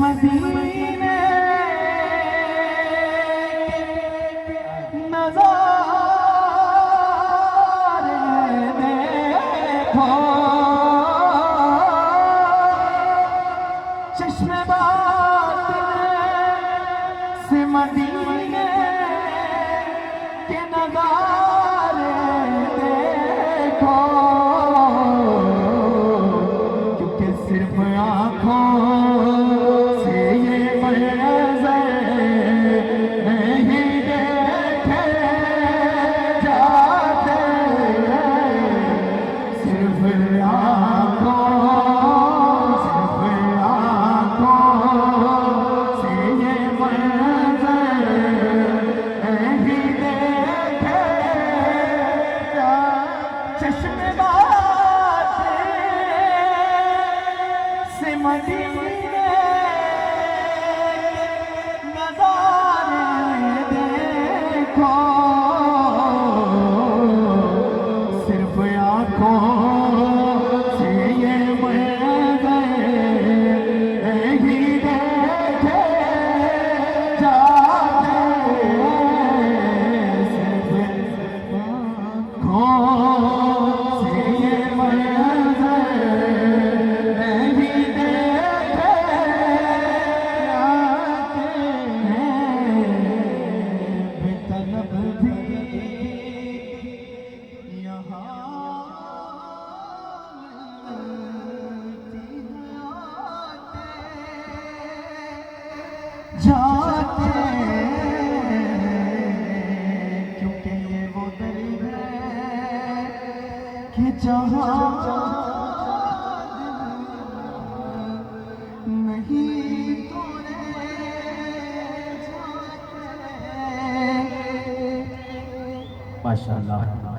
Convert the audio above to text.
मदीने नज़ारे देखो, चश्मे बातिन से मदीने के नज़ारे देखो, क्योंकि सिर्फ आँखों से ये मंज़र नहीं देखे जाते, सिर्फ आँखों से ये मंज़र नहीं देखे जाते। चश्मे से मदीने नज़ारे देखो, सिर्फ आँखों से ये मंज़र ही देखे जाते, सिर्फ आँखों से ये जाते, क्योंकि ये वो दर है कि जहाँ नहीं तोड़े जाते। माशाअल्लाह।